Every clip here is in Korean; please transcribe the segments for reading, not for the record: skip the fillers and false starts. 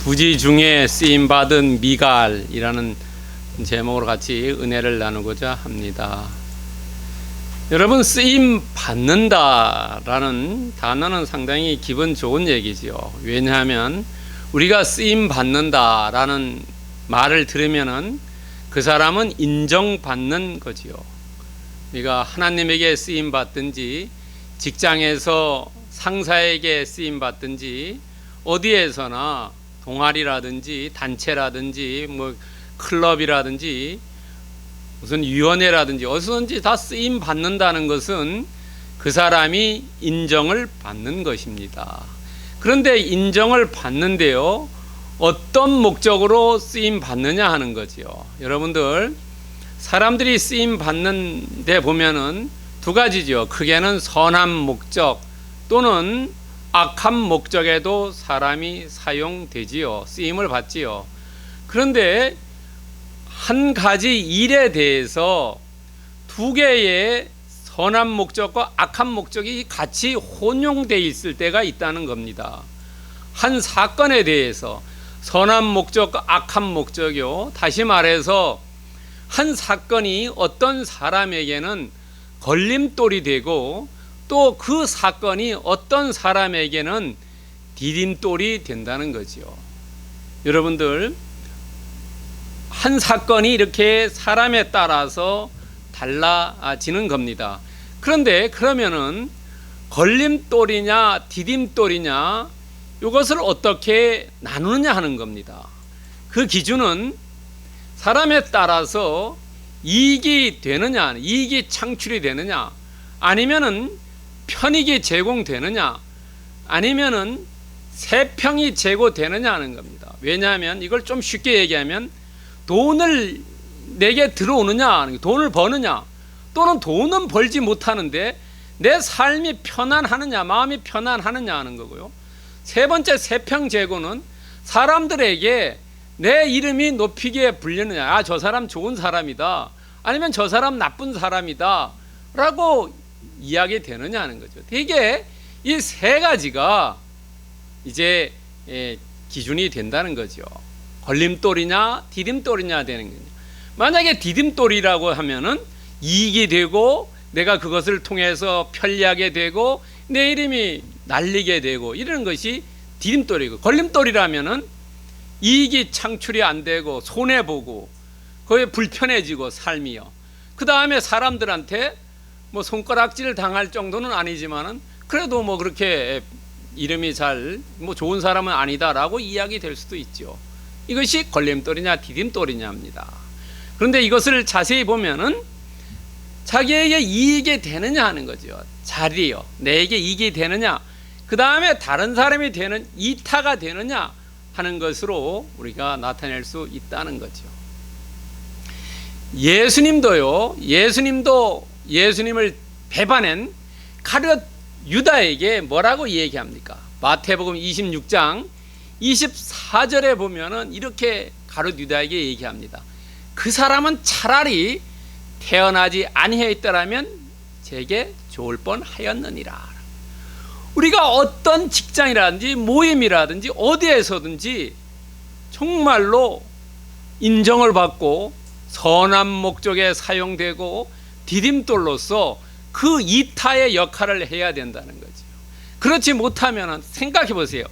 부지 중에 쓰임받은 미갈이라는 제목으로 같이 은혜를 나누고자 합니다. 여러분, 쓰임 받는다라는 단어는 상당히 기분 좋은 얘기지요. 왜냐하면 우리가 쓰임 받는다라는 말을 들으면은 그 사람은 인정받는 거지요. 우리가 하나님에게 쓰임 받든지 직장에서 상사에게 쓰임 받든지 어디에서나 동아리라든지 단체라든지 뭐 클럽이라든지 무슨 위원회라든지 어디서든지 다 쓰임 받는다는 것은 그 사람이 인정을 받는 것입니다. 그런데 인정을 받는데요, 어떤 목적으로 쓰임 받느냐 하는 거지요. 여러분들, 사람들이 쓰임 받는 데 보면은 두 가지죠. 크게는 선한 목적 또는 악한 목적에도 사람이 사용되지요. 쓰임을 받지요. 그런데 한 가지 일에 대해서 두 개의 선한 목적과 악한 목적이 같이 혼용되어 있을 때가 있다는 겁니다. 한 사건에 대해서 선한 목적과 악한 목적이요. 다시 말해서 한 사건이 어떤 사람에게는 걸림돌이 되고 또 그 사건이 어떤 사람에게는 디딤돌이 된다는 거지요. 여러분들, 한 사건이 이렇게 사람에 따라서 달라지는 겁니다. 그런데 그러면은 걸림돌이냐 디딤돌이냐 이것을 어떻게 나누느냐 하는 겁니다. 그 기준은 사람에 따라서 이익이 되느냐, 이익이 창출이 되느냐, 아니면은 편익이 제공되느냐, 아니면은 세평이 제공되느냐 하는 겁니다. 왜냐하면 이걸 좀 쉽게 얘기하면 돈을 내게 들어오느냐, 돈을 버느냐, 또는 돈은 벌지 못하는데 내 삶이 편안하느냐, 마음이 편안하느냐 하는 거고요. 세 번째 세평 제고는 사람들에게 내 이름이 높이게 불리느냐, 아, 저 사람 좋은 사람이다, 아니면 저 사람 나쁜 사람이다 라고 이야기 되느냐 하는 거죠. 되게 이 세 가지가 이제 기준이 된다는 거죠. 걸림돌이냐 디딤돌이냐 되는 거죠. 만약에 디딤돌이라고 하면은 이익이 되고 내가 그것을 통해서 편리하게 되고 내 이름이 날리게 되고 이런 것이 디딤돌이고, 걸림돌이라면은 이익이 창출이 안 되고 손해보고 거기에 불편해지고 삶이요. 그 다음에 사람들한테 뭐 손가락질 당할 정도는 아니지만은 그래도 뭐 그렇게 이름이 잘 뭐 좋은 사람은 아니다라고 이야기 될 수도 있죠. 이것이 걸림돌이냐 디딤돌이냐입니다. 그런데 이것을 자세히 보면은 자기에게 이익이 되느냐 하는 거죠. 자리요. 내게 이익이 되느냐, 그 다음에 다른 사람이 되는 이타가 되느냐 하는 것으로 우리가 나타낼 수 있다는 거죠. 예수님도 예수님을 배반한 가룟 유다에게 뭐라고 얘기합니까? 마태복음 26장 24절에 보면은 이렇게 가룟 유다에게 얘기합니다. 그 사람은 차라리 태어나지 아니하였더라면 제게 좋을 뻔하였느니라. 우리가 어떤 직장이라든지 모임이라든지 어디에서든지 정말로 인정을 받고 선한 목적에 사용되고 디딤돌로서 그 이타의 역할을 해야 된다는 거죠. 그렇지 못하면 생각해 보세요.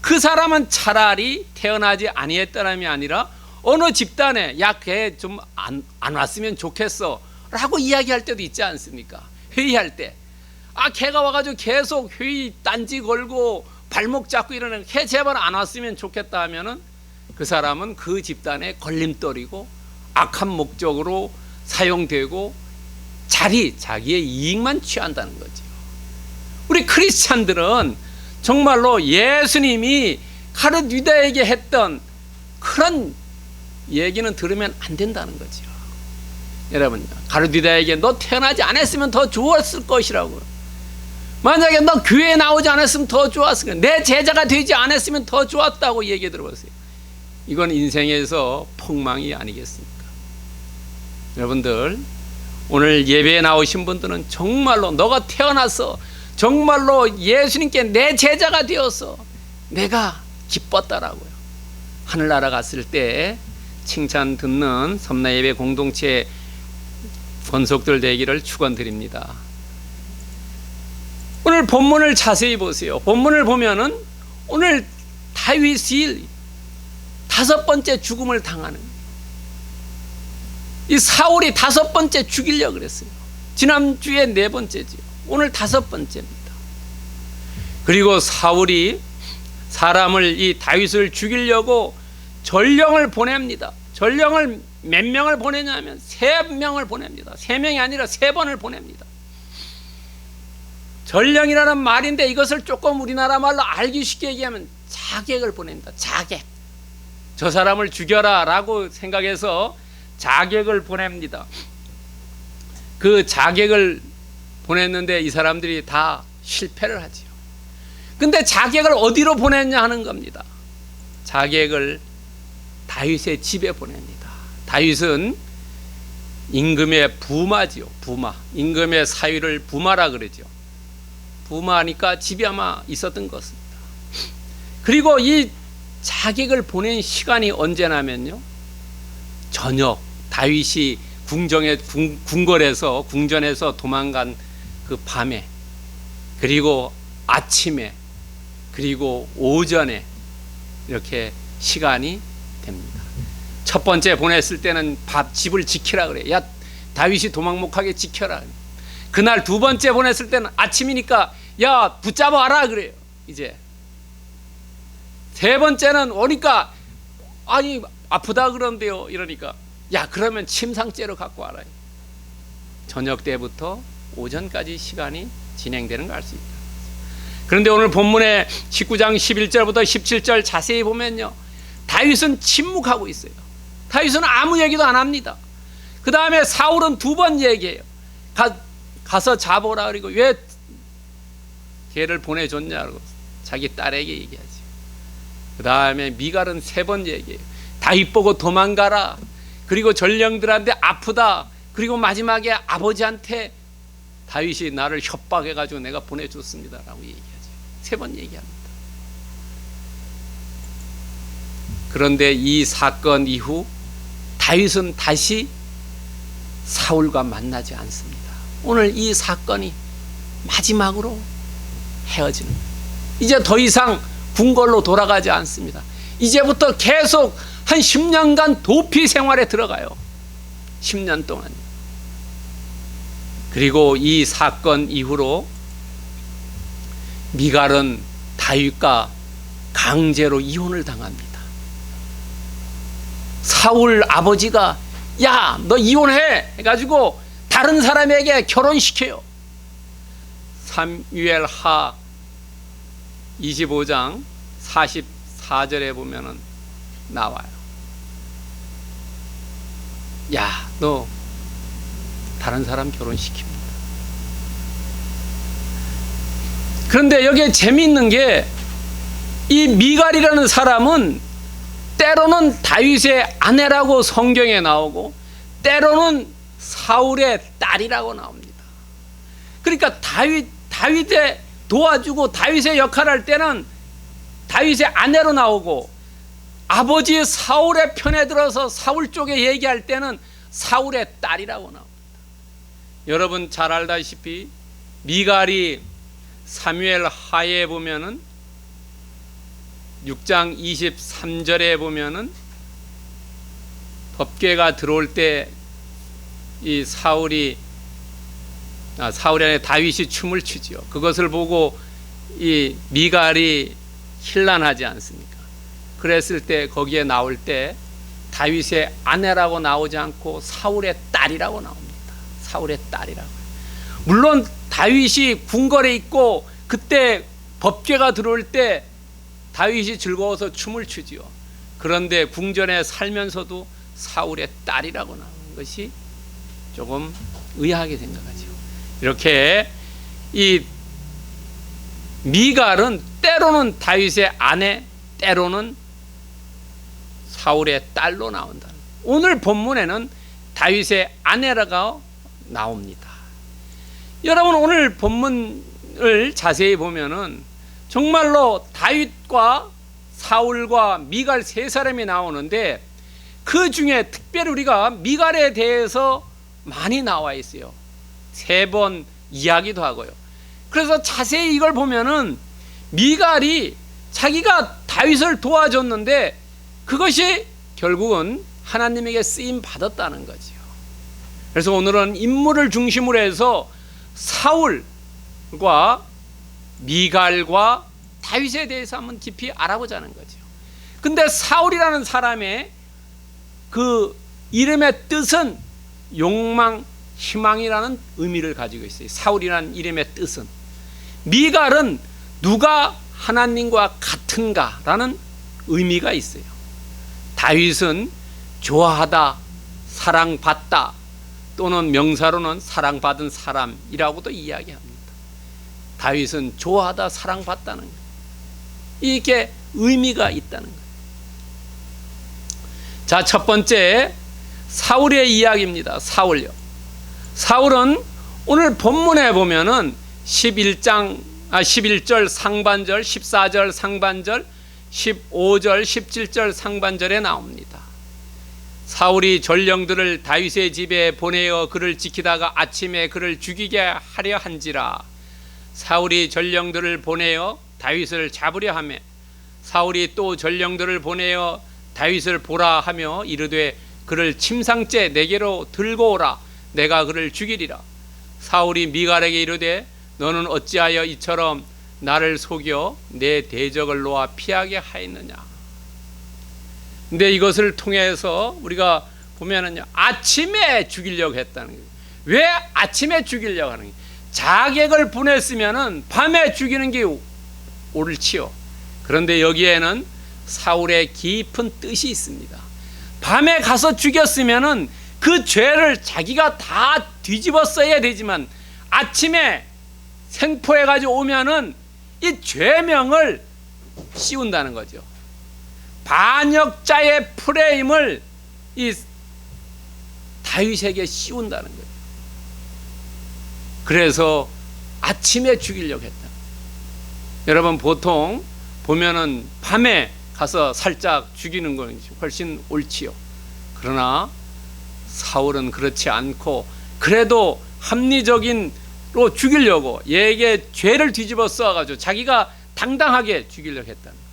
그 사람은 차라리 태어나지 아니했더라면 아니라 어느 집단에 야, 걔 좀 안 왔으면 좋겠어 라고 이야기할 때도 있지 않습니까? 회의할 때, 아, 걔가 와가지고 계속 회의 딴지 걸고 발목 잡고 이러는, 걔 제발 안 왔으면 좋겠다 하면은 그 사람은 그 집단의 걸림돌이고 악한 목적으로 사용되고 자기의 이익만 취한다는 거죠. 우리 크리스찬들은 정말로 예수님이 가룟 유다에게 했던 그런 얘기는 들으면 안 된다는 거죠. 여러분, 가룟 유다에게 너 태어나지 않았으면 더 좋았을 것이라고, 만약에 너 교회에 나오지 않았으면 더 좋았을 거야, 내 제자가 되지 않았으면 더 좋았다고 얘기 들어보세요. 이건 인생에서 폭망이 아니겠습니까? 여러분들, 오늘 예배에 나오신 분들은 정말로 너가 태어나서 정말로 예수님께 내 제자가 되어서 내가 기뻤다라고요. 하늘나라 갔을 때 칭찬 듣는 섬나예배 공동체 권속들 되기를 축원드립니다. 오늘 본문을 자세히 보세요. 본문을 보면은 오늘 다윗이 5번째 죽음을 당하는, 이 사울이 5번째 죽이려고 그랬어요. 지난주에 4번째지요. 오늘 5번째입니다. 그리고 사울이 사람을, 이 다윗을 죽이려고 전령을 보냅니다. 전령을 몇 명을 보내냐면 3명을 보냅니다. 3명이 아니라 3번을 보냅니다. 전령이라는 말인데 이것을 조금 우리나라 말로 알기 쉽게 얘기하면 자객을 보냅니다. 자객. 저 사람을 죽여라 라고 생각해서 자객을 보냅니다. 그 자객을 보냈는데 이 사람들이 다 실패를 하지요. 근데 자객을 어디로 보냈냐 하는 겁니다. 자객을 다윗의 집에 보냅니다. 다윗은 임금의 부마지요. 부마. 임금의 사위를 부마라 그러죠. 부마니까 집이 아마 있었던 것입니다. 그리고 이 자객을 보낸 시간이 언제냐면요, 저녁, 다윗이 궁전에서 도망간 그 밤에, 그리고 아침에, 그리고 오전에 이렇게 시간이 됩니다. 첫 번째 보냈을 때는 집을 지키라 그래. 야, 다윗이 도망 못 가게 지켜라. 그날 2번째 보냈을 때는 아침이니까 야, 붙잡아 와라 그래요. 이제 3번째는 오니까 아니 아프다 그런데요. 이러니까 야, 그러면 침상째로 갖고 와라. 저녁 때부터 오전까지 시간이 진행되는 걸 알 수 있다. 그런데 오늘 본문의 19장 11절부터 17절 자세히 보면요, 다윗은 침묵하고 있어요. 다윗은 아무 얘기도 안 합니다. 그 다음에 사울은 2번 얘기해요. 가서 잡아라. 그리고 왜 걔를 보내줬냐고 자기 딸에게 얘기하지. 그 다음에 미갈은 3번 얘기해요. 다윗 보고 도망가라. 그리고 전령들한테 아프다. 그리고 마지막에 아버지한테 다윗이 나를 협박해가지고 내가 보내줬습니다 라고 얘기하죠. 3번 얘기합니다. 그런데 이 사건 이후 다윗은 다시 사울과 만나지 않습니다. 오늘 이 사건이 마지막으로 헤어지는 거예요. 이제 더 이상 궁궐로 돌아가지 않습니다. 이제부터 계속 한 10년간 도피 생활에 들어가요. 10년 동안. 그리고 이 사건 이후로 미갈은 다윗과 강제로 이혼을 당합니다. 사울 아버지가 야, 너 이혼해 해가지고 다른 사람에게 결혼시켜요. 사무엘하 25장 44절에 보면은 나와요. 야, 너 다른 사람 결혼시킵니다. 그런데 여기에 재미있는 게 이 미갈이라는 사람은 때로는 다윗의 아내라고 성경에 나오고 때로는 사울의 딸이라고 나옵니다. 그러니까 다윗의 도와주고 다윗의 역할을 할 때는 다윗의 아내로 나오고, 아버지 사울의 편에 들어서 사울 쪽에 얘기할 때는 사울의 딸이라고 나옵니다. 여러분 잘 알다시피 미갈이 사무엘 하에 보면은 6장 23절에 보면은 법궤가 들어올 때 이 사울이 안에 다윗이 춤을 추지요. 그것을 보고 이 미갈이 hir난하지 않습니까? 그랬을 때 거기에 나올 때 다윗의 아내라고 나오지 않고 사울의 딸이라고 나옵니다. 사울의 딸이라고. 물론 다윗이 궁궐에 있고 그때 법궤가 들어올 때 다윗이 즐거워서 춤을 추지요. 그런데 궁전에 살면서도 사울의 딸이라고 나오는 것이 조금 의아하게 생각하죠. 이렇게 이 미갈은 때로는 다윗의 아내, 때로는 사울의 딸로 나온다. 오늘 본문에는 다윗의 아내라고 나옵니다. 여러분 오늘 본문을 자세히 보면은 정말로 다윗과 사울과 미갈 세 사람이 나오는데 그 중에 특별히 우리가 미갈에 대해서 많이 나와 있어요. 3번 이야기도 하고요. 그래서 자세히 이걸 보면은 미갈이 자기가 다윗을 도와줬는데 그것이 결국은 하나님에게 쓰임 받았다는 거지요. 그래서 오늘은 인물을 중심으로 해서 사울과 미갈과 다윗에 대해서 한번 깊이 알아보자는 거죠. 근데 사울이라는 사람의 그 이름의 뜻은 욕망, 희망이라는 의미를 가지고 있어요. 사울이라는 이름의 뜻은. 미갈은 누가 하나님과 같은가라는 의미가 있어요. 다윗은 좋아하다, 사랑받다, 또는 명사로는 사랑받은 사람이라고도 이야기합니다. 다윗은 좋아하다, 사랑받다는 거예요. 이게 의미가 있다는 거예요. 자, 첫 번째 사울의 이야기입니다. 사울은 오늘 본문에 보면은 11절 상반절, 14절 상반절, 15절, 17절 상반절에 나옵니다. 사울이 전령들을 다윗의 집에 보내어 그를 지키다가 아침에 그를 죽이게 하려 한지라. 사울이 전령들을 보내어 다윗을 잡으려 하며 사울이 또 전령들을 보내어 다윗을 보라 하며 이르되 그를 침상째 내게로 들고 오라. 내가 그를 죽이리라. 사울이 미갈에게 이르되 너는 어찌하여 이처럼 나를 속여 내 대적을 놓아 피하게 하였느냐. 근데 이것을 통해서 우리가 보면은요, 아침에 죽이려고 했다는 거예요. 왜 아침에 죽이려고 하는 거예요? 자객을 보냈으면은 밤에 죽이는 게 옳지요. 그런데 여기에는 사울의 깊은 뜻이 있습니다. 밤에 가서 죽였으면은 그 죄를 자기가 다 뒤집어 써야 되지만 아침에 생포해 가지고 오면은 이 죄명을 씌운다는 거죠. 반역자의 프레임을 이 다윗에게 씌운다는 거예요. 그래서 아침에 죽이려고 했다. 여러분 보통 보면은 밤에 가서 살짝 죽이는 건 훨씬 옳지요. 그러나 사울은 그렇지 않고 그래도 합리적인로 죽이려고 얘에게 죄를 뒤집어 써가지고 자기가 당당하게 죽이려고 했다는 거죠.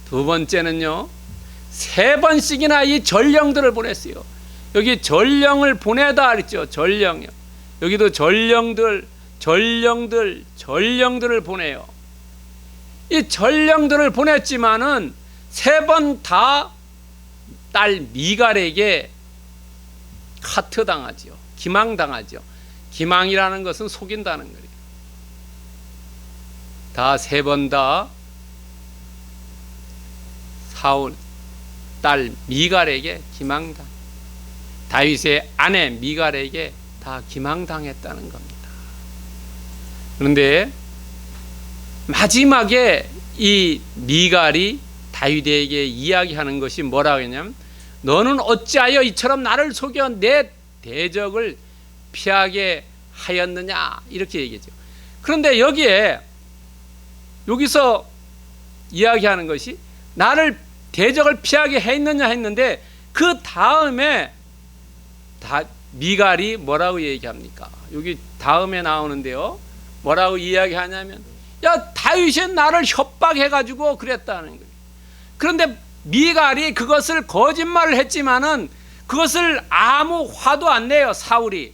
두 번째는요, 3번씩이나 이 전령들을 보냈어요. 여기 전령을 보내다 그랬죠. 전령이요. 여기도 전령들을 보내요. 이 전령들을 보냈지만은 3번 다 딸 미갈에게 카트당하지요. 기망당하죠. 기망이라는 것은 속인다는 거예요. 다 3번 다 사울 딸 미갈에게 기망당, 다윗의 아내 미갈에게 다 기망당했다는 겁니다. 그런데 마지막에 이 미갈이 다윗에게 이야기하는 것이 뭐라고 했냐면 너는 어찌하여 이처럼 나를 속여 내 대적을 피하게 하였느냐 이렇게 얘기하죠. 그런데 여기서 이야기하는 것이 나를 대적을 피하게 했느냐 했는데 그 다음에 미갈이 뭐라고 얘기합니까? 여기 다음에 나오는데요. 뭐라고 이야기하냐면 야 다윗이 나를 협박해가지고 그랬다는 거예요. 그런데 미갈이 그것을 거짓말을 했지만은 그것을 아무 화도 안 내요, 사울이.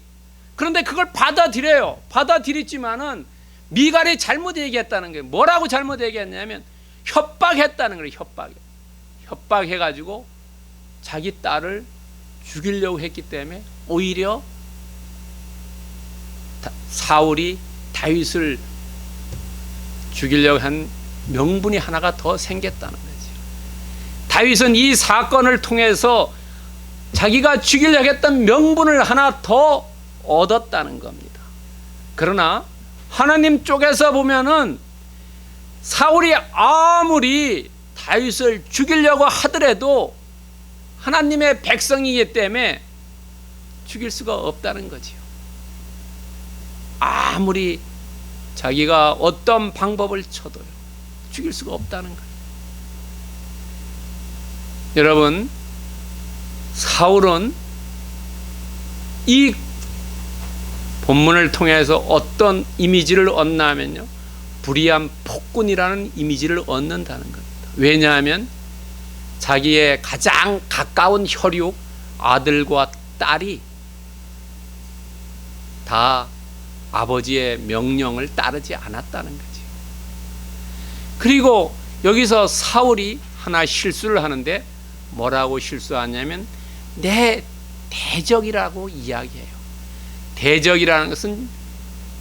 그런데 그걸 받아들여요. 받아들였지만은 미갈이 잘못 얘기했다는 거예요. 뭐라고 잘못 얘기했냐면 협박했다는 거예요. 협박해가지고 자기 딸을 죽이려고 했기 때문에 오히려 사울이 다윗을 죽이려고 한 명분이 하나가 더 생겼다는 거죠. 다윗은 이 사건을 통해서 자기가 죽이려고 했던 명분을 하나 더 얻었다는 겁니다. 그러나 하나님 쪽에서 보면은 사울이 아무리 다윗을 죽이려고 하더라도 하나님의 백성이기 때문에 죽일 수가 없다는 거지요. 아무리 자기가 어떤 방법을 쳐도요 죽일 수가 없다는 거예요. 여러분, 사울은 이 본문을 통해서 어떤 이미지를 얻나 하면요, 불의한 폭군이라는 이미지를 얻는다는 겁니다. 왜냐하면 자기의 가장 가까운 혈육 아들과 딸이 다 아버지의 명령을 따르지 않았다는 거지. 그리고 여기서 사울이 하나 실수를 하는데 뭐라고 실수하냐면 내 대적이라고 이야기해요. 대적이라는 것은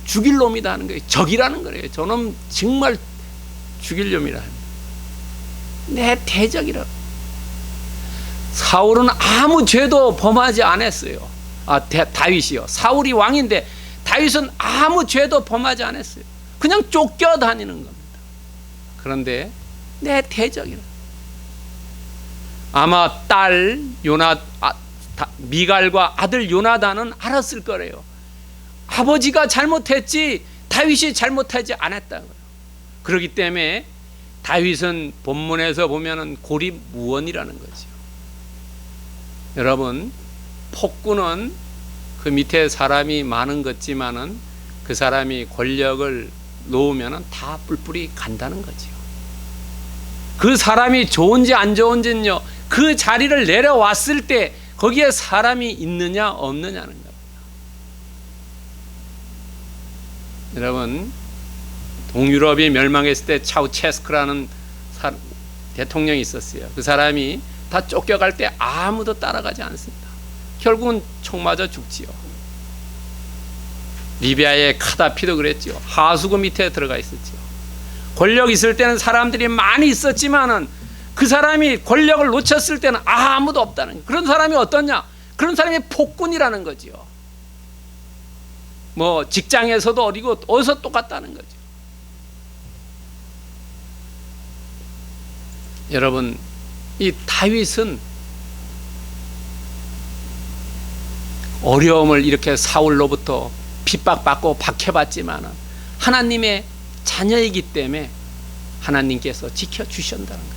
죽일 놈이라는 거예요. 적이라는 거예요. 저놈 정말 죽일 놈이라. 내 대적이라고. 사울은 아무 죄도 범하지 않았어요. 다윗이요. 사울이 왕인데 다윗은 아무 죄도 범하지 않았어요. 그냥 쫓겨다니는 겁니다. 그런데 내 대적이라. 아마 딸 미갈과 아들 요나단은 알았을 거래요. 아버지가 잘못했지 다윗이 잘못하지 않았다고요. 그렇기 때문에 다윗은 본문에서 보면은 고립무원이라는 거죠. 여러분, 폭군은 그 밑에 사람이 많은 것지만은 그 사람이 권력을 놓으면은 다 뿔뿔이 간다는 거죠. 그 사람이 좋은지 안 좋은지는요, 그 자리를 내려왔을 때 거기에 사람이 있느냐 없느냐는 겁니다. 여러분, 동유럽이 멸망했을 때 차우체스크라는 대통령이 있었어요. 그 사람이 다 쫓겨갈 때 아무도 따라가지 않습니다. 결국은 총 맞아 죽지요. 리비아의 카다피도 그랬지요. 하수구 밑에 들어가 있었지요. 권력 있을 때는 사람들이 많이 있었지만은 그 사람이 권력을 놓쳤을 때는 아무도 없다는, 그런 사람이 어떠냐? 그런 사람이 폭군이라는 거지요. 뭐 직장에서도 어디서 똑같다는 거죠. 여러분, 이 다윗은 어려움을 이렇게 사울로부터 핍박받고 박해받지만 하나님의 자녀이기 때문에 하나님께서 지켜주신다는 거죠.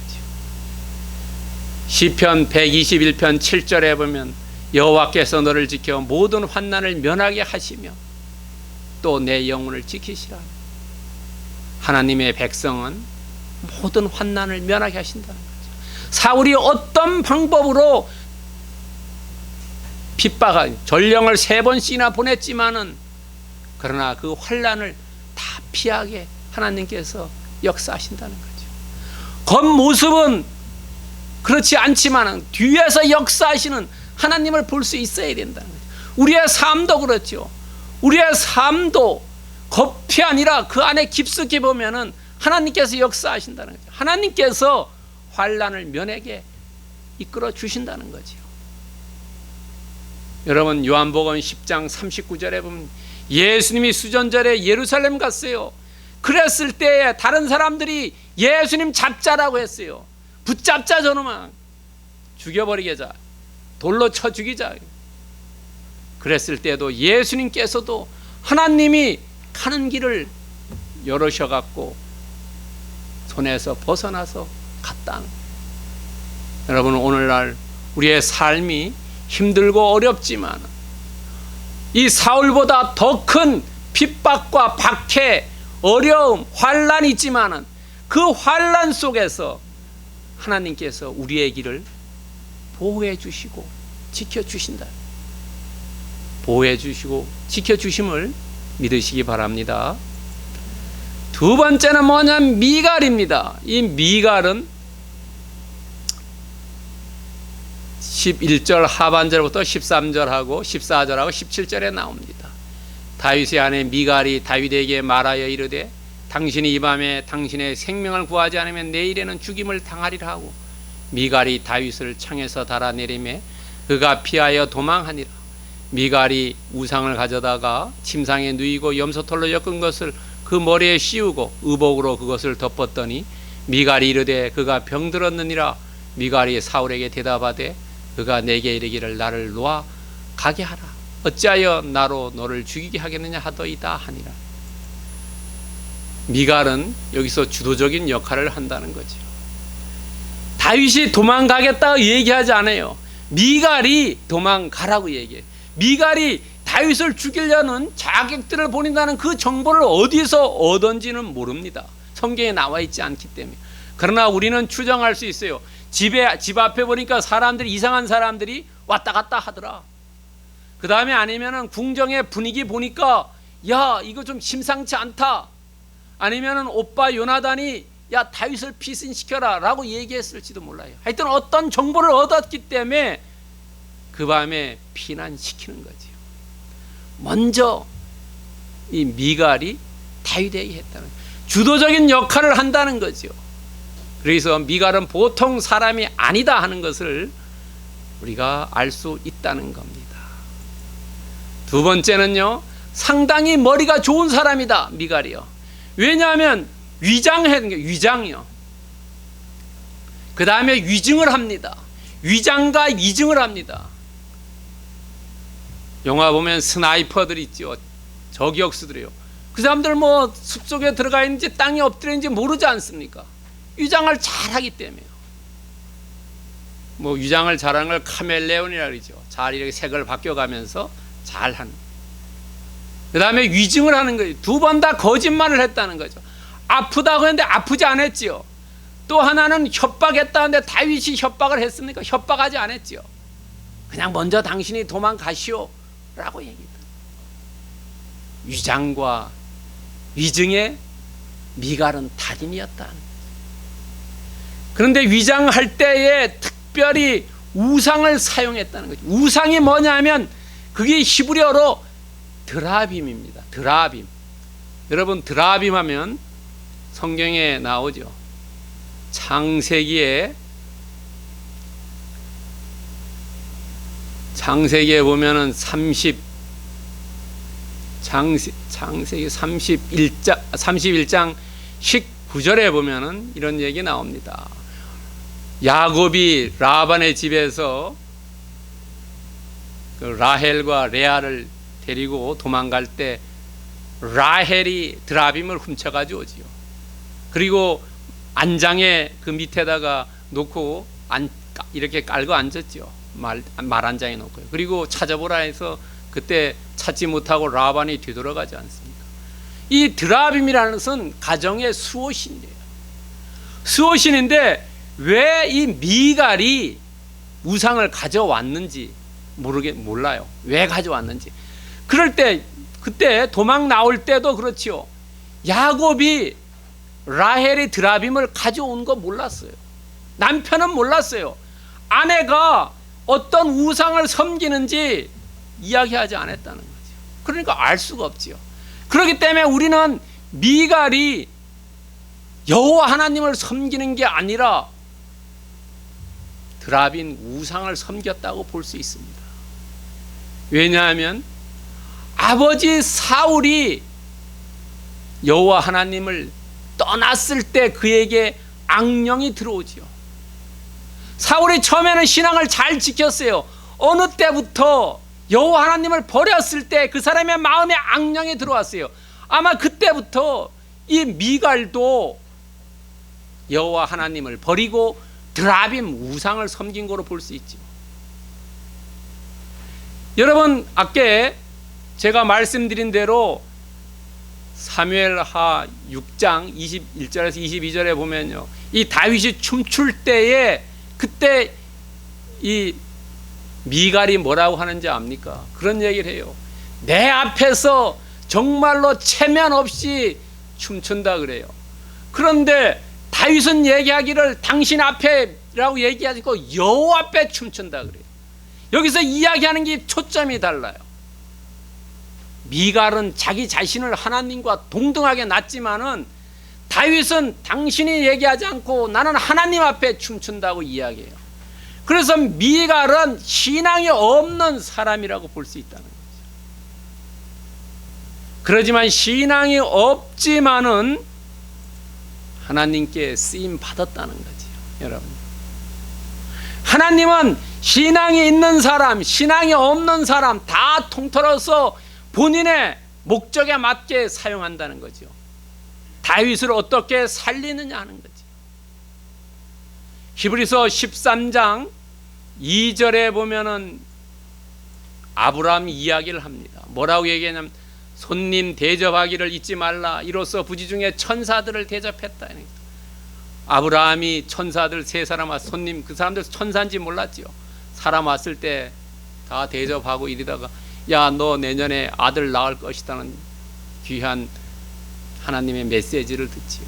시편 121편 7절에 보면 여호와께서 너를 지켜 모든 환난을 면하게 하시며 또 내 영혼을 지키시라. 하나님의 백성은 모든 환난을 면하게 하신다는 거죠. 사울이 어떤 방법으로 전령을 3번씩이나 보냈지만은 그러나 그 환난을 다 피하게 하나님께서 역사하신다는 거죠. 겉모습은 그렇지 않지만은 뒤에서 역사하시는 하나님을 볼 수 있어야 된다는 거죠. 우리의 삶도 그렇죠. 우리의 삶도 겉이 아니라 그 안에 깊숙이 보면은 하나님께서 역사하신다는 거죠. 하나님께서 환난을 면하게 이끌어 주신다는 거죠. 여러분, 요한복음 10장 39절에 보면 예수님이 수전절에 예루살렘 갔어요. 그랬을 때 다른 사람들이 예수님 잡자라고 했어요. 붙잡자, 저놈아, 죽여버리게자, 돌로 쳐 죽이자. 그랬을 때도 예수님께서도 하나님이 가는 길을 열으셔갖고 손에서 벗어나서 갔다. 여러분, 오늘날 우리의 삶이 힘들고 어렵지만 이 사울보다 더 큰 핍박과 박해, 어려움, 환난이 있지만 그 환난 속에서 하나님께서 우리의 길을 보호해 주시고 지켜주신다. 보호해 주시고 지켜주심을 믿으시기 바랍니다. 두 번째는 뭐냐면 미갈입니다. 이 미갈은 11절 하반절부터 13절하고 14절하고 17절에 나옵니다. 다윗의 아내 미갈이 다윗에게 말하여 이르되 당신이 이 밤에 당신의 생명을 구하지 않으면 내일에는 죽임을 당하리라 하고 미갈이 다윗을 창에서 달아내리매 그가 피하여 도망하니라. 미갈이 우상을 가져다가 침상에 누이고 염소털로 엮은 것을 그 머리에 씌우고 의복으로 그것을 덮었더니 미갈이 이르되 그가 병들었느니라. 미갈이 사울에게 대답하되 그가 내게 이르기를 나를 놓아 가게 하라. 어찌하여 나로 너를 죽이게 하겠느냐 하더이다 하니라. 미갈은 여기서 주도적인 역할을 한다는 거죠. 다윗이 도망가겠다고 얘기하지 않아요. 미갈이 도망가라고 얘기해요. 미갈이 다윗을 죽이려는 자객들을 보낸다는 그 정보를 어디서 얻은지는 모릅니다. 성경에 나와 있지 않기 때문에. 그러나 우리는 추정할 수 있어요. 집 앞에 보니까 사람들이, 이상한 사람들이 왔다 갔다 하더라. 그 다음에 아니면은 궁정의 분위기 보니까 야, 이거 좀 심상치 않다. 아니면은 오빠 요나단이 야, 다윗을 피신시켜라 라고 얘기했을지도 몰라요. 하여튼 어떤 정보를 얻었기 때문에 그 밤에 피난시키는 거지요. 먼저 이 미갈이 다윗에게 했다는, 주도적인 역할을 한다는 거죠. 그래서 미갈은 보통 사람이 아니다 하는 것을 우리가 알 수 있다는 겁니다. 두 번째는요, 상당히 머리가 좋은 사람이다, 미갈이요. 왜냐하면 위장하는 게, 위장이요. 그 다음에 위증을 합니다. 위장과 위증을 합니다. 영화 보면 스나이퍼들 있죠. 저격수들이요. 그 사람들 뭐 숲속에 들어가 있는지 땅에 엎드려 있는지 모르지 않습니까? 위장을 잘하기 때문에요. 뭐 위장을 잘하는 걸 카멜레온이라 그러죠. 잘 이렇게 색을 바뀌어가면서 잘하는. 그 다음에 위증을 하는 거예요. 두 번 다 거짓말을 했다는 거죠. 아프다고 했는데 아프지 않았지요. 또 하나는 협박했다는데 다윗이 협박을 했습니까? 협박하지 않았지요. 그냥 먼저 당신이 도망가시오 라고 얘기했다. 위장과 위증의 미갈은 달인이었다. 그런데 위장할 때에 특별히 우상을 사용했다는 거죠. 우상이 뭐냐면 그게 히브리어로 드라빔입니다. 드라빔. 여러분, 드라빔 하면 성경에 나오죠. 창세기에 보면은 창세기 31장 19절에 보면은 이런 얘기 나옵니다. 야곱이 라반의 집에서 그 라헬과 레아를 데리고 도망갈 때 라헬이 드라빔을 훔쳐가지고 오지요. 그리고 안장에 그 밑에다가 놓고 이렇게 깔고 앉았죠. 말 안장에 놓고요. 그리고 찾아보라 해서 그때 찾지 못하고 라반이 뒤돌아가지 않습니까? 이 드라빔이라는 것은 가정의 수호신이에요. 수호신인데 왜 이 미갈이 우상을 가져왔는지 몰라요. 왜 가져왔는지. 그럴 때, 그때 도망 나올 때도 그렇지요. 야곱이 라헬이 드라빔을 가져온 거 몰랐어요. 남편은 몰랐어요. 아내가 어떤 우상을 섬기는지 이야기하지 않았다는 거죠. 그러니까 알 수가 없지요. 그렇기 때문에 우리는 미갈이 여호와 하나님을 섬기는 게 아니라 드라빔 우상을 섬겼다고 볼 수 있습니다. 왜냐하면 아버지 사울이 여호와 하나님을 떠났을 때 그에게 악령이 들어오지요. 사울이 처음에는 신앙을 잘 지켰어요. 어느 때부터 여호와 하나님을 버렸을 때 그 사람의 마음에 악령이 들어왔어요. 아마 그때부터 이 미갈도 여호와 하나님을 버리고 드라빔 우상을 섬긴 거로 볼 수 있죠. 여러분, 아까 제가 말씀드린 대로 사무엘하 6장 21절에서 22절에 보면요, 이 다윗이 춤출 때에 그때 이 미갈이 뭐라고 하는지 압니까? 그런 얘기를 해요. 내 앞에서 정말로 체면 없이 춤춘다 그래요. 그런데 다윗은 얘기하기를 당신 앞에라고 얘기하지 않고 여호와 앞에 춤춘다 그래요. 여기서 이야기하는 게 초점이 달라요. 미갈은 자기 자신을 하나님과 동등하게 놨지만은 다윗은 당신이 얘기하지 않고 나는 하나님 앞에 춤춘다고 이야기해요. 그래서 미갈은 신앙이 없는 사람이라고 볼 수 있다는 거죠. 그러지만 신앙이 없지만은 하나님께 쓰임 받았다는 거죠. 여러분, 하나님은 신앙이 있는 사람, 신앙이 없는 사람 다 통틀어서 본인의 목적에 맞게 사용한다는 거죠. 다윗을 어떻게 살리느냐 하는 거지. 히브리서 13장 2절에 보면은 아브라함 이야기를 합니다. 뭐라고 얘기하냐면 손님 대접하기를 잊지 말라. 이로써 부지 중에 천사들을 대접했다. 아브라함이 천사들 세 사람 왔 손님, 그 사람들 천사인지 몰랐지요. 사람 왔을 때 다 대접하고 이러다가 야, 너 내년에 아들 낳을 것이다는 귀한 하나님의 메시지를 듣지요.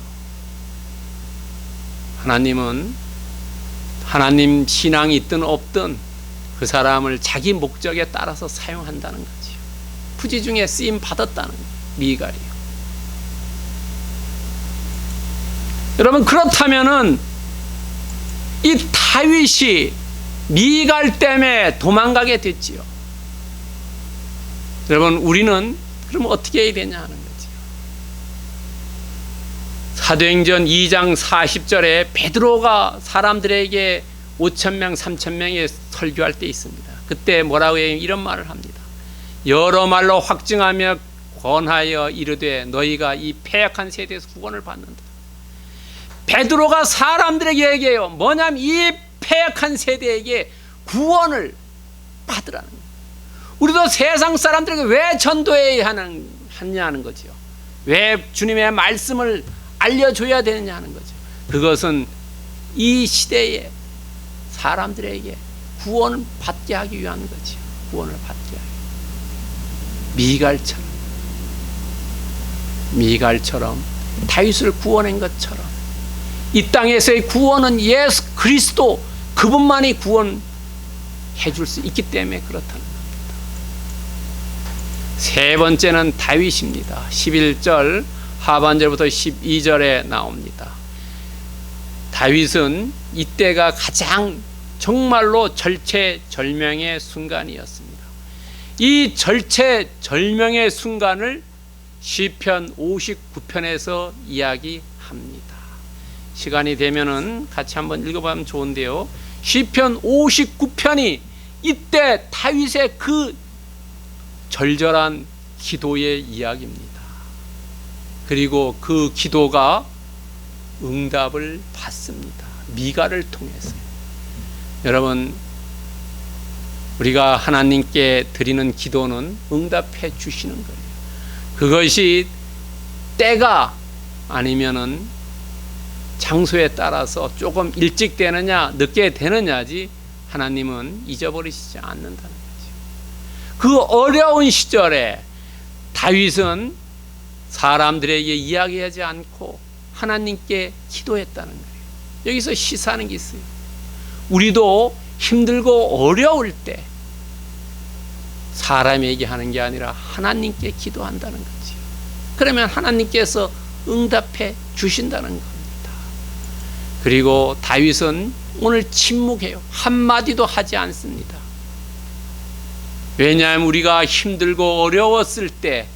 하나님은 하나님 신앙이 있든 없든 그 사람을 자기 목적에 따라서 사용한다는 거지요. 부지 중에 쓰임 받았다는 거예요. 미갈이요. 여러분, 그렇다면은 이 다윗이 미갈 때문에 도망가게 됐지요. 여러분, 우리는 그럼 어떻게 해야 되냐 하는 거지요. 사도행전 2장 40절에 베드로가 사람들에게 5,000명 3,000명에 설교할 때 있습니다. 그때 뭐라고 해요? 이런 말을 합니다. 여러 말로 확증하며 권하여 이르되 너희가 이 패역한 세대에서 구원을 받는다. 베드로가 사람들에게 얘기해요. 뭐냐면 이 패역한 세대에게 구원을 받으라는 거예요. 우리도 세상 사람들에게 왜 전도해야 하느냐는 거죠. 왜 주님의 말씀을 알려줘야 되느냐 하는 거죠. 그것은 이 시대에 사람들에게 구원을 받게 하기 위한 거죠. 구원을 받게 하기. 미갈처럼 다윗을 구원한 것처럼 이 땅에서의 구원은 예수 그리스도 그분만이 구원해 줄 수 있기 때문에 그렇다는 겁니다. 세 번째는 다윗입니다. 11절 하반절부터 12절에 나옵니다. 다윗은 이때가 가장 정말로 절체절명의 순간이었습니다. 이 절체절명의 순간을 시편 59편에서 이야기합니다. 시간이 되면은 같이 한번 읽어보면 좋은데요. 시편 59편이 이때 다윗의 그 절절한 기도의 이야기입니다. 그리고 그 기도가 응답을 받습니다. 미갈을 통해서. 여러분, 우리가 하나님께 드리는 기도는 응답해 주시는 거예요. 그것이 때가 아니면은 장소에 따라서 조금 일찍 되느냐 늦게 되느냐지 하나님은 잊어버리시지 않는다는 거죠. 그 어려운 시절에 다윗은 사람들에게 이야기하지 않고 하나님께 기도했다는 거예요. 여기서 시사하는 게 있어요. 우리도 힘들고 어려울 때 사람에게 하는 게 아니라 하나님께 기도한다는 거죠. 그러면 하나님께서 응답해 주신다는 겁니다. 그리고 다윗은 오늘 침묵해요. 한마디도 하지 않습니다. 왜냐하면 우리가 힘들고 어려웠을 때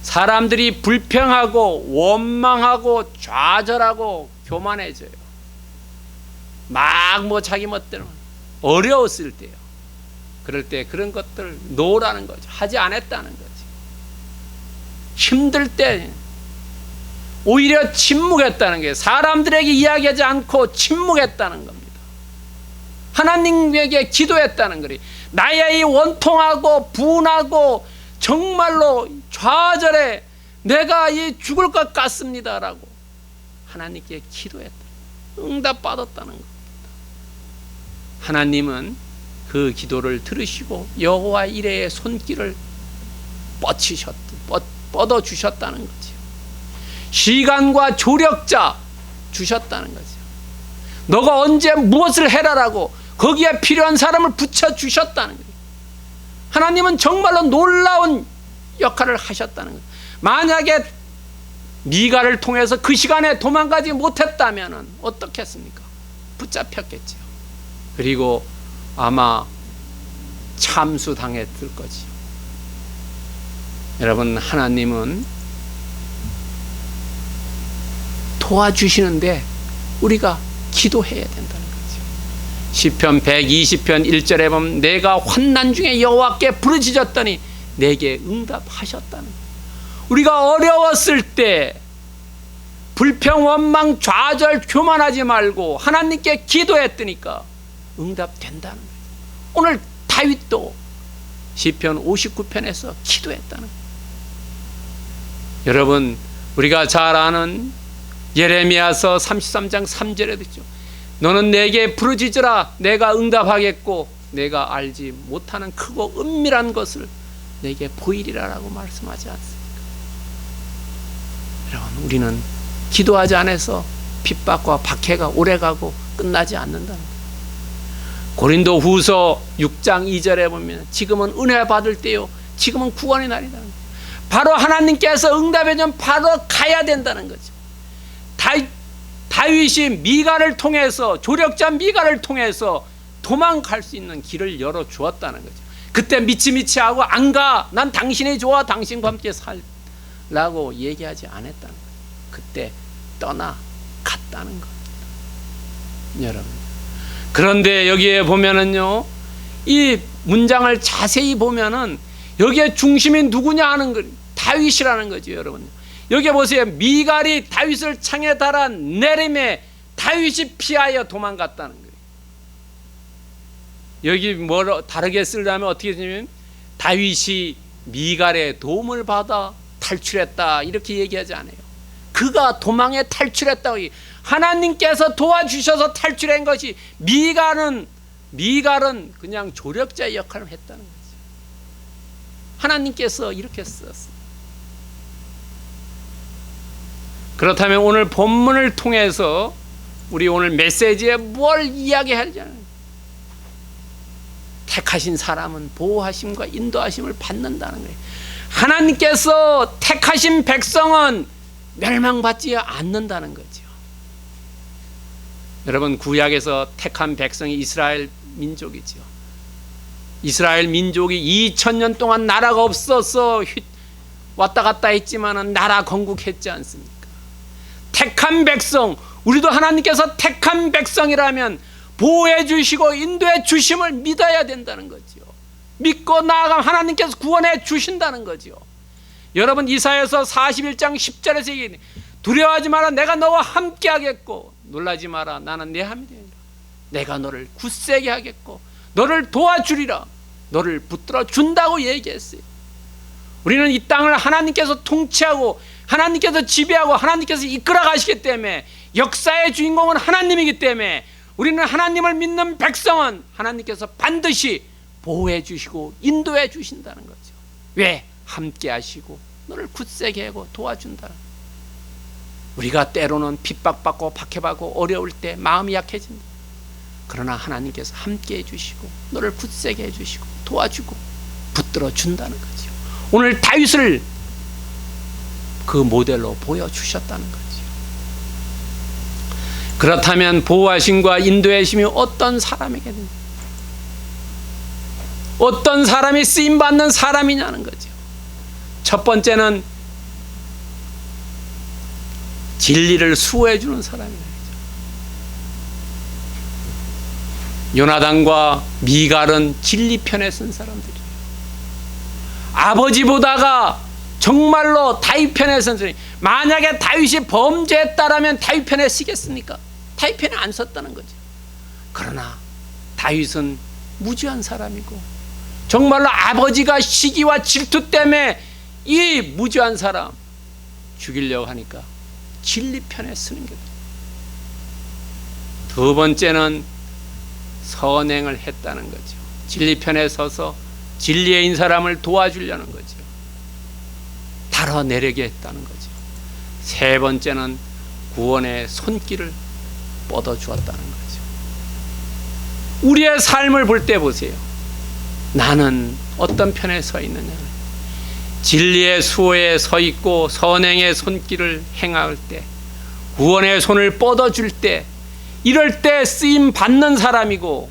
사람들이 불평하고 원망하고 좌절하고 교만해져요. 막 뭐 자기 멋대로 어려웠을 때요. 그럴 때 그런 것들 놓으라는 거죠. 하지 않았다는 거죠. 힘들 때 오히려 침묵했다는 거예요. 사람들에게 이야기하지 않고 침묵했다는 겁니다. 하나님에게 기도했다는 거예요. 나의 이 원통하고 분하고 정말로 좌절해 내가 이 죽을 것 같습니다라고 하나님께 기도했다. 응답받았다는 겁니다. 하나님은 그 기도를 들으시고 여호와 이레의 손길을 뻗어주셨다는 거죠. 시간과 조력자 주셨다는 거죠. 너가 언제 무엇을 해라라고 거기에 필요한 사람을 붙여주셨다는 거예요. 하나님은 정말로 놀라운 역할을 하셨다는 거예요. 만약에 미갈을 통해서 그 시간에 도망가지 못했다면 어떻겠습니까? 붙잡혔겠죠. 그리고 아마 참수당했을 거지요. 여러분, 하나님은 도와주시는데 우리가 기도해야 된다는 거죠. 시편 120편 1절에 보면 내가 환난 중에 여호와께 부르짖었더니 내게 응답하셨다는 거예요. 우리가 어려웠을 때 불평, 원망, 좌절, 교만하지 말고 하나님께 기도했더니까 응답된다는 거예요. 오늘 다윗도 시편 59편에서 기도했다는 거예요. 여러분, 우리가 잘 아는 예레미야서 33장 3절에도 있죠. 너는 내게 부르짖으라 내가 응답하겠고 내가 알지 못하는 크고 은밀한 것을 내게 보이리라라고 말씀하지 않습니까? 여러분, 우리는 기도하지 않아서 핍박과 박해가 오래가고 끝나지 않는다는 거예요. 고린도 후서 6장 2절에 보면 지금은 은혜 받을 때요 지금은 구원의 날이다. 바로 하나님께서 응답해 좀 바로 가야 된다는 거죠. 다윗이 미가를 통해서, 조력자 미가를 통해서 도망갈 수 있는 길을 열어 주었다는 거죠. 그때 미치미치하고 안 가, 난 당신이 좋아, 당신과 함께 살라고 얘기하지 않았다는 거예요. 그때 떠나갔다는 겁니다. 여러분, 그런데 여기에 보면은요, 이 문장을 자세히 보면은 여기에 중심이 누구냐 하는 거, 다윗이라는 거죠. 여러분, 여기 보세요. 미갈이 다윗을 창에 달아 내림에 다윗이 피하여 도망갔다는 거예요. 여기 뭐 다르게 쓰려면 어떻게 되냐면 다윗이 미갈의 도움을 받아 탈출했다 이렇게 얘기하지 않아요. 그가 도망에 탈출했다고. 하나님께서 도와주셔서 탈출한 것이, 미갈은 그냥 조력자의 역할을 했다는 거죠. 하나님께서 이렇게 썼어요. 그렇다면 오늘 본문을 통해서 우리 오늘 메시지에 뭘 이야기하잖아요. 택하신 사람은 보호하심과 인도하심을 받는다는 거예요. 하나님께서 택하신 백성은 멸망받지 않는다는 거죠. 여러분, 구약에서 택한 백성이 이스라엘 민족이죠. 이스라엘 민족이 2000년 동안 나라가 없어서 왔다 갔다 했지만 나라 건국했지 않습니까? 택한 백성, 우리도 하나님께서 택한 백성이라면 보호해 주시고 인도해 주심을 믿어야 된다는 거죠. 믿고 나아가면 하나님께서 구원해 주신다는 거죠. 여러분, 이사야서 41장 10절에서 얘기해, 두려워하지 마라, 내가 너와 함께 하겠고, 놀라지 마라, 나는 내 함이 되리라. 내가 너를 굳세게 하겠고 너를 도와주리라. 너를 붙들어 준다고 얘기했어요. 우리는 이 땅을 하나님께서 통치하고 하나님께서 지배하고 하나님께서 이끌어 가시기 때문에, 역사의 주인공은 하나님이기 때문에 우리는 하나님을 믿는 백성은 하나님께서 반드시 보호해 주시고 인도해 주신다는 거죠. 왜? 함께 하시고 너를 굳세게 하고 도와준다. 우리가 때로는 핍박받고 박해받고 어려울 때 마음이 약해진다. 그러나 하나님께서 함께 해주시고 너를 굳세게 해주시고 도와주고 붙들어 준다는 거죠. 오늘 다윗을 그 모델로 보여주셨다는 거죠. 그렇다면 보호하심과 인도하심이 어떤 사람에게는, 어떤 사람이 쓰임받는 사람이냐는 거죠. 첫 번째는 진리를 수호해 주는 사람이에요. 요나단과 미갈은 진리 편에 선 사람들이에요. 아버지보다가 정말로 다윗 편에 선 사람이, 만약에 다윗이 범죄했다라면 다윗 편에 서겠습니까? 다윗 편에 안 섰다는 거죠. 그러나 다윗은 무지한 사람이고 정말로 아버지가 시기와 질투 때문에 이 무지한 사람 죽이려고 하니까 진리 편에 서는 거죠. 두 번째는 선행을 했다는 거죠. 진리 편에 서서 진리인 사람을 도와주려는 거죠. 달아내려게 했다는 거죠. 세 번째는 구원의 손길을 뻗어주었다는 거죠. 우리의 삶을 볼 때 보세요. 나는 어떤 편에 서 있느냐. 진리의 수호에 서 있고 선행의 손길을 행할 때, 구원의 손을 뻗어줄 때, 이럴 때 쓰임 받는 사람이고,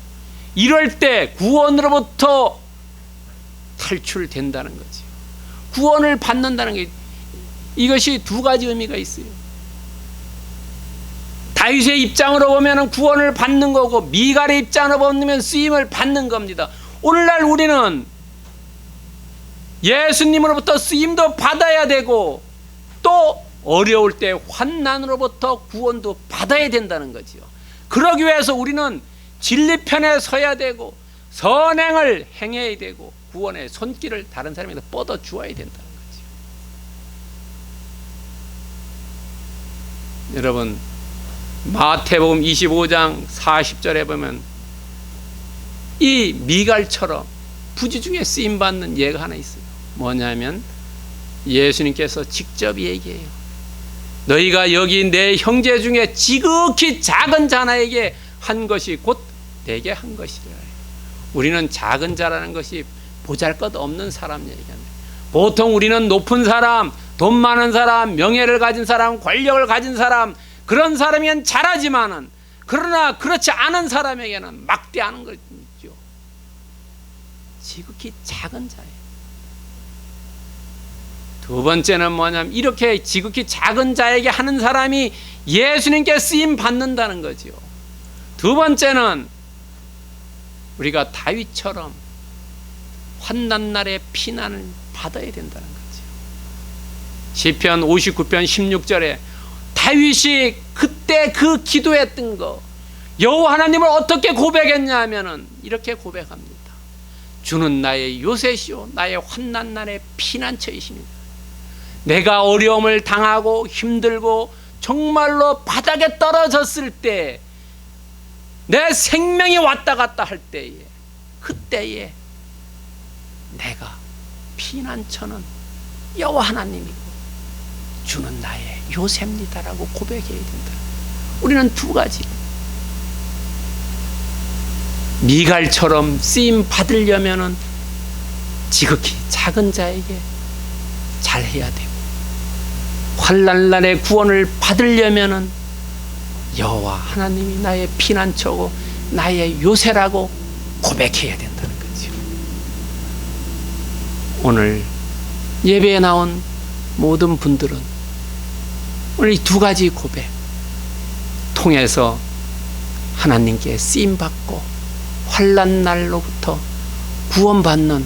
이럴 때 구원으로부터 탈출된다는 거죠. 구원을 받는다는 게, 이것이 두 가지 의미가 있어요. 다윗의 입장으로 보면 구원을 받는 거고, 미갈의 입장으로 보면 쓰임을 받는 겁니다. 오늘날 우리는 예수님으로부터 쓰임도 받아야 되고, 또 어려울 때 환난으로부터 구원도 받아야 된다는 거지요. 그러기 위해서 우리는 진리편에 서야 되고 선행을 행해야 되고 구원의 손길을 다른 사람에게 뻗어 주어야 된다는 거지요. 여러분, 마태복음 25장 40절에 보면 이 미갈처럼 부지 중에 쓰임받는 예가 하나 있어요. 뭐냐면 예수님께서 직접 얘기해요. 너희가 여기 내 형제 중에 지극히 작은 자나에게 한 것이 곧 내게 한 것이라. 우리는 작은 자라는 것이 보잘것없는 사람 얘기합니다. 보통 우리는 높은 사람, 돈 많은 사람, 명예를 가진 사람, 권력을 가진 사람, 그런 사람이면 잘하지만은, 그러나 그렇지 않은 사람에게는 막대하는 거죠. 지극히 작은 자예요. 두 번째는 뭐냐면 이렇게 지극히 작은 자에게 하는 사람이 예수님께 쓰임 받는다는 거죠. 두 번째는 우리가 다윗처럼 환난날에 피난을 받아야 된다는 거죠. 시편 59편 16절에 다윗이 그때 그 기도했던 거, 여호와 하나님을 어떻게 고백했냐 하면은 이렇게 고백합니다. 주는 나의 요새시오, 나의 환난날의 피난처이십니다. 내가 어려움을 당하고 힘들고 정말로 바닥에 떨어졌을 때, 내 생명이 왔다 갔다 할 때에, 그때에 내가 피난처는 여호와 하나님이고 주는 나의 요새입니다라고 고백해야 된다. 우리는 두 가지, 미갈처럼 쓰임 받으려면은 지극히 작은 자에게 잘해야 되고, 환난날의 구원을 받으려면은 여호와 하나님이 나의 피난처고 나의 요새라고 고백해야 된다는 거죠. 오늘 예배에 나온 모든 분들은 오늘 이 두 가지 고백 통해서 하나님께 쓰임받고 환난날로부터 구원받는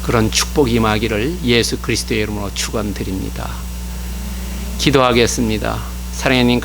그런 축복이 임하기를 예수 그리스도의 이름으로 축원드립니다. 기도하겠습니다. 사랑하는